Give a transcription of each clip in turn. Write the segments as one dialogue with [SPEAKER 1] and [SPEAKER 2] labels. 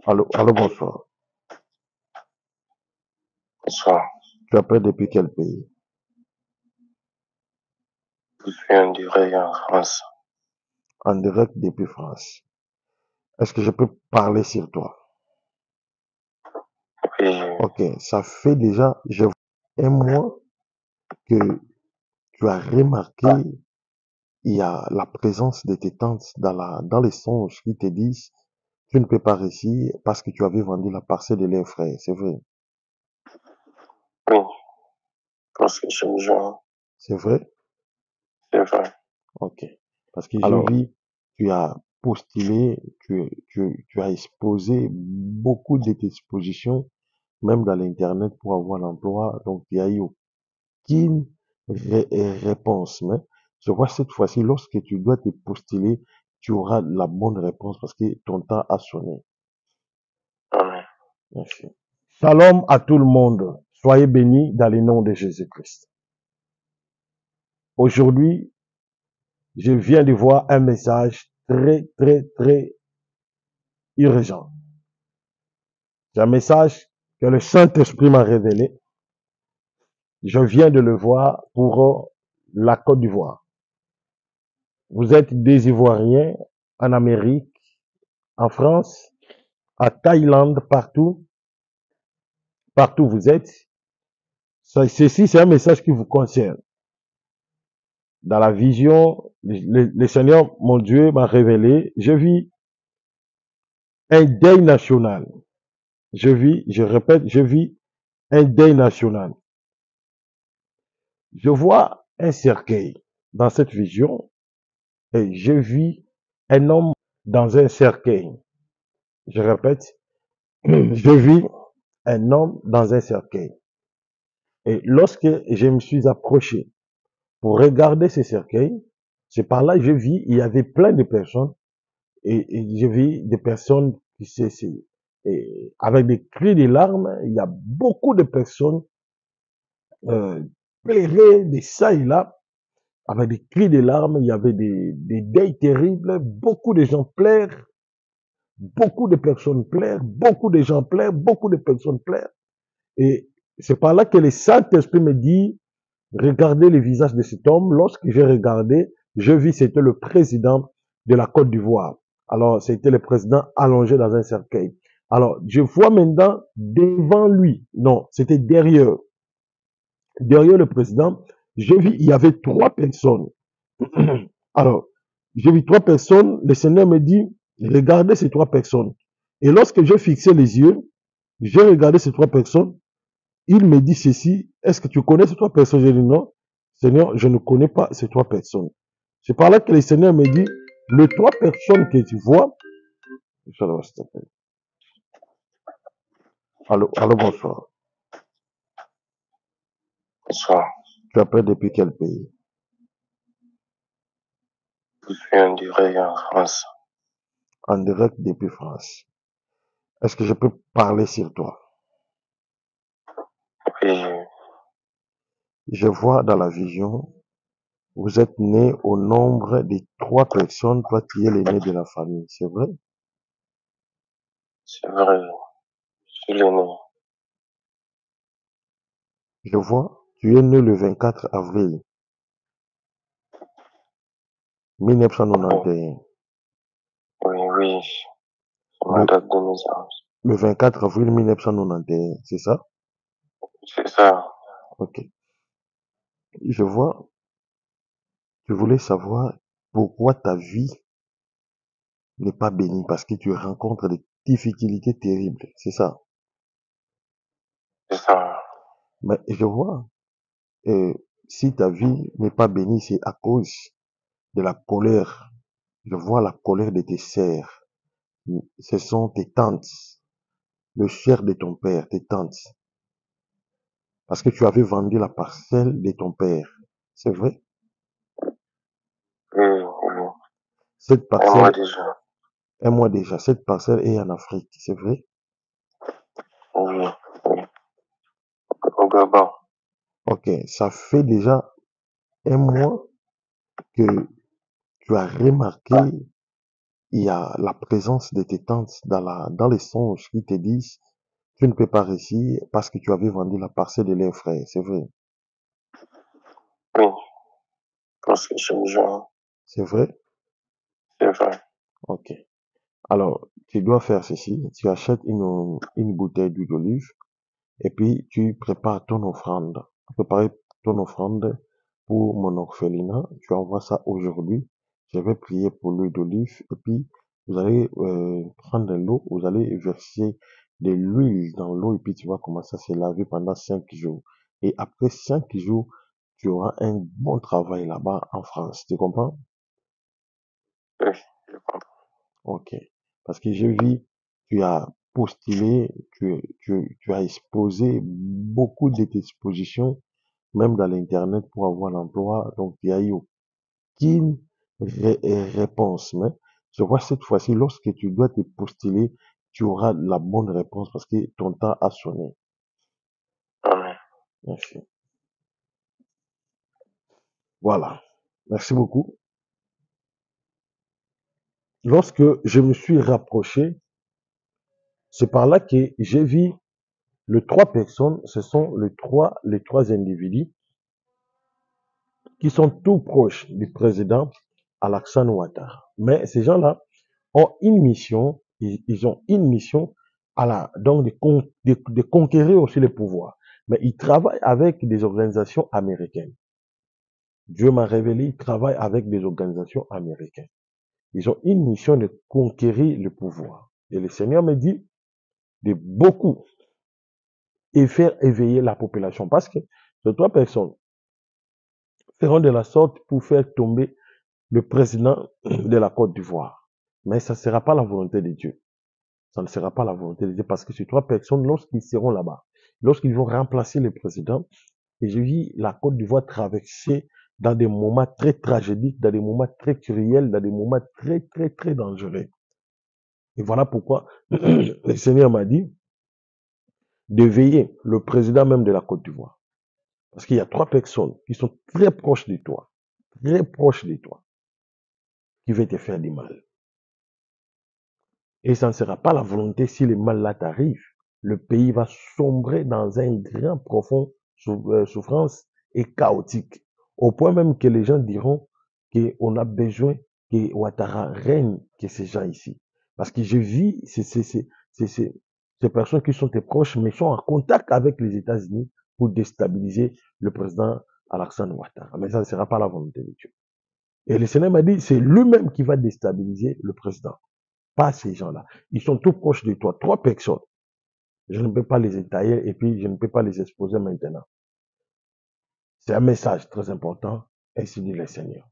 [SPEAKER 1] Allô, bonsoir.
[SPEAKER 2] Bonsoir,
[SPEAKER 1] Tu appelles depuis quel pays?
[SPEAKER 2] je suis en direct en France.
[SPEAKER 1] En direct depuis France. Est-ce que je peux parler sur toi?
[SPEAKER 2] Oui,
[SPEAKER 1] Ok, ça fait déjà un mois que tu as remarqué, il y a la présence de tes tantes dans les songes qui te disent, tu ne peux pas réussir parce que tu avais vendu la parcelle de leurs frères, c'est vrai?
[SPEAKER 2] oui, parce que chaque jour,
[SPEAKER 1] C'est vrai?
[SPEAKER 2] c'est vrai.
[SPEAKER 1] Ok. Parce que j'ai
[SPEAKER 2] Alors,
[SPEAKER 1] vu, tu as postulé, tu as exposé beaucoup de tes expositions, même dans l'Internet pour avoir l'emploi. Donc, il y a eu aucune réponse. Mais je vois cette fois-ci, lorsque tu dois te postuler, tu auras la bonne réponse parce que ton temps a sonné.
[SPEAKER 2] amen.
[SPEAKER 1] Merci. Shalom à tout le monde. Soyez bénis dans le nom de Jésus-Christ. Aujourd'hui, je viens de voir un message très, très, très urgent. C'est un message que le Saint-Esprit m'a révélé. Je viens de le voir pour la Côte d'Ivoire. Vous êtes des Ivoiriens en Amérique, en France, à Thaïlande, partout, partout où vous êtes. Ceci, c'est un message qui vous concerne. Dans la vision, le Seigneur, mon Dieu, m'a révélé, je vis un deuil national. Je répète, je vis un deuil national. Je vois un cercueil dans cette vision et je vis un homme dans un cercueil. Je répète, je vis un homme dans un cercueil. Et lorsque je me suis approché pour regarder ce cercueil, c'est par là que je vis, il y avait plein de personnes et je vis des personnes avec des cris de larmes. Il y a beaucoup de personnes euh, pleuraient de ça et là avec des cris de larmes. Il y avait des deuils terribles. Beaucoup de gens pleurent, beaucoup de personnes pleurent, beaucoup de gens pleurent, beaucoup de personnes pleurent. Et c'est par là que le Saint-Esprit me dit, regardez le visage de cet homme. Lorsque j'ai regardé, je vis, c'était le président de la Côte d'Ivoire. Alors, c'était le président allongé dans un cercueil. Alors, je vois maintenant devant lui, non, c'était derrière le président, je vis, il y avait trois personnes. Alors, j'ai vu trois personnes, le Seigneur me dit, regardez ces trois personnes. Et lorsque j'ai fixé les yeux, j'ai regardé ces trois personnes, il me dit ceci, est-ce que tu connais ces trois personnes? J'ai dit non, Seigneur, je ne connais pas ces trois personnes. C'est par là que le Seigneur me dit, les trois personnes que tu vois, allô, bonsoir.
[SPEAKER 2] Bonsoir,
[SPEAKER 1] Tu appelles depuis quel pays?
[SPEAKER 2] je suis en direct en France.
[SPEAKER 1] En direct depuis France. Est-ce que je peux parler sur toi?
[SPEAKER 2] Oui,
[SPEAKER 1] Je vois dans la vision, vous êtes né au nombre de trois personnes, toi qui es l'aîné de la famille, c'est vrai?
[SPEAKER 2] c'est vrai, je suis l'aîné.
[SPEAKER 1] Je vois, tu es né le 24 avril
[SPEAKER 2] Oui,
[SPEAKER 1] 1991.
[SPEAKER 2] oui, c'est ma
[SPEAKER 1] Le,
[SPEAKER 2] date de naissance.
[SPEAKER 1] le 24 avril 1991, c'est ça?
[SPEAKER 2] C'est ça.
[SPEAKER 1] Ok. Je vois, tu voulais savoir pourquoi ta vie n'est pas bénie, parce que tu rencontres des difficultés terribles, c'est ça?
[SPEAKER 2] C'est ça.
[SPEAKER 1] Mais je vois, euh, si ta vie n'est pas bénie, c'est à cause de la colère. Je vois la colère de tes sœurs. Ce sont tes tantes, le cher de ton père, tes tantes. Parce que tu avais vendu la parcelle de ton père. C'est vrai?
[SPEAKER 2] Oui, oui.
[SPEAKER 1] Cette
[SPEAKER 2] Et moi
[SPEAKER 1] parcelle,
[SPEAKER 2] déjà.
[SPEAKER 1] un mois déjà, cette parcelle est en Afrique. C'est vrai?
[SPEAKER 2] Oui, oui. Au Gabon.
[SPEAKER 1] Ok, ça fait déjà un mois que tu as remarqué, il y a la présence de tes tantes dans les songes qui te disent, tu ne peux pas réussir parce que tu avais vendu la parcelle de leurs frères. C'est vrai.
[SPEAKER 2] Oui, parce que chaque jour,
[SPEAKER 1] C'est vrai?
[SPEAKER 2] c'est vrai.
[SPEAKER 1] Ok. Alors, tu dois faire ceci. Tu achètes une bouteille d'huile d'olive et puis tu prépares ton offrande. Préparer ton offrande pour mon orphelinat. Tu envoies ça aujourd'hui. Je vais prier pour l'huile d'olive et puis vous allez prendre de l'eau, vous allez verser de l'huile dans l'eau et puis tu vas commencer à se laver pendant 5 jours. Et après 5 jours, tu auras un bon travail là-bas en France. Tu comprends?
[SPEAKER 2] Oui, je comprends.
[SPEAKER 1] Ok. Parce que j'ai vu, tu as postulé, tu as exposé beaucoup de tes expositions, même dans l'Internet pour avoir l'emploi. Donc, il y a eu aucune réponse. Mais je vois cette fois-ci, lorsque tu dois te postuler, tu auras la bonne réponse parce que ton temps a sonné.
[SPEAKER 2] Amen.
[SPEAKER 1] Merci. Voilà. Merci beaucoup. Lorsque je me suis rapproché, c'est par là que j'ai vu les 3 personnes, ce sont les trois individus qui sont tout proches du président Alassane Ouattara. Mais ces gens-là ont une mission, ils ont une mission donc de conquérir aussi le pouvoir. Mais ils travaillent avec des organisations américaines. Dieu m'a révélé, ils travaillent avec des organisations américaines. Ils ont une mission de conquérir le pouvoir. Et le Seigneur me dit de beaucoup et faire éveiller la population. Parce que ces 3 personnes feront de la sorte pour faire tomber le président de la Côte d'Ivoire. Mais ça ne sera pas la volonté de Dieu. Ça ne sera pas la volonté de Dieu parce que ces 3 personnes, lorsqu'ils seront là-bas, lorsqu'ils vont remplacer le président, et je vis la Côte d'Ivoire traverser dans des moments très tragédiques, dans des moments très cruels, dans des moments très, très, très dangereux. Et voilà pourquoi le Seigneur m'a dit de veiller le président même de la Côte d'Ivoire. Parce qu'il y a 3 personnes qui sont très proches de toi, qui veulent te faire du mal. Et ça ne sera pas la volonté si le mal là t'arrive. Le pays va sombrer dans un grand profond souffrance et chaotique. Au point même que les gens diront qu'on a besoin que Ouattara règne que ces gens ici. Parce que je vis ces personnes qui sont tes proches, mais sont en contact avec les États-Unis pour déstabiliser le président Alassane Ouattara. Mais ça ne sera pas la volonté de Dieu. Et le Seigneur m'a dit, c'est lui-même qui va déstabiliser le président. Pas ces gens-là. Ils sont tout proches de toi. 3 personnes. Je ne peux pas les étayer et puis je ne peux pas les exposer maintenant. C'est un message très important. Ainsi dit le Seigneur.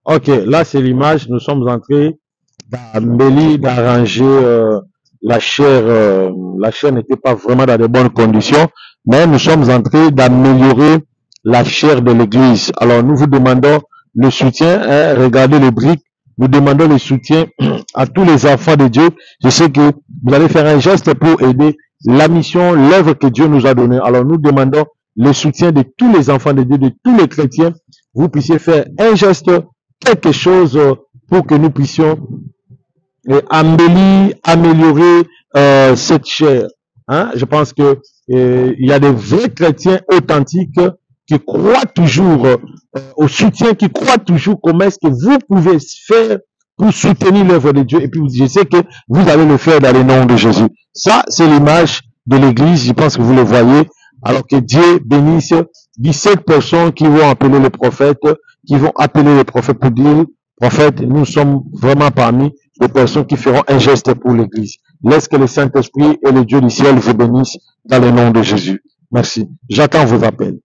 [SPEAKER 1] Ok, là c'est l'image. Nous sommes en train d'embellir, d'arranger la chair. La chair n'était pas vraiment dans de bonnes conditions, mais nous sommes en train d'améliorer la chair de l'église. Alors nous vous demandons le soutien. Hein, regardez les briques. Nous demandons le soutien à tous les enfants de Dieu. Je sais que vous allez faire un geste pour aider la mission, l'œuvre que Dieu nous a donnée. Alors nous demandons le soutien de tous les enfants de Dieu, de tous les chrétiens. Vous puissiez faire un geste, quelque chose pour que nous puissions embellir, améliorer cette chair. Hein? Je pense que il y a des vrais chrétiens authentiques qui croient toujours au soutien, qui croient toujours comment est-ce que vous pouvez faire pour soutenir l'œuvre de Dieu. Et puis je sais que vous allez le faire dans le nom de Jésus. Ça, c'est l'image de l'église. Je pense que vous le voyez. Alors que Dieu bénisse 17 personnes qui vont appeler les prophètes, pour dire, prophète, nous sommes vraiment parmi les personnes qui feront un geste pour l'église. Laisse que le Saint-Esprit et le Dieu du ciel vous bénissent dans le nom de Jésus. Merci. J'attends vos appels.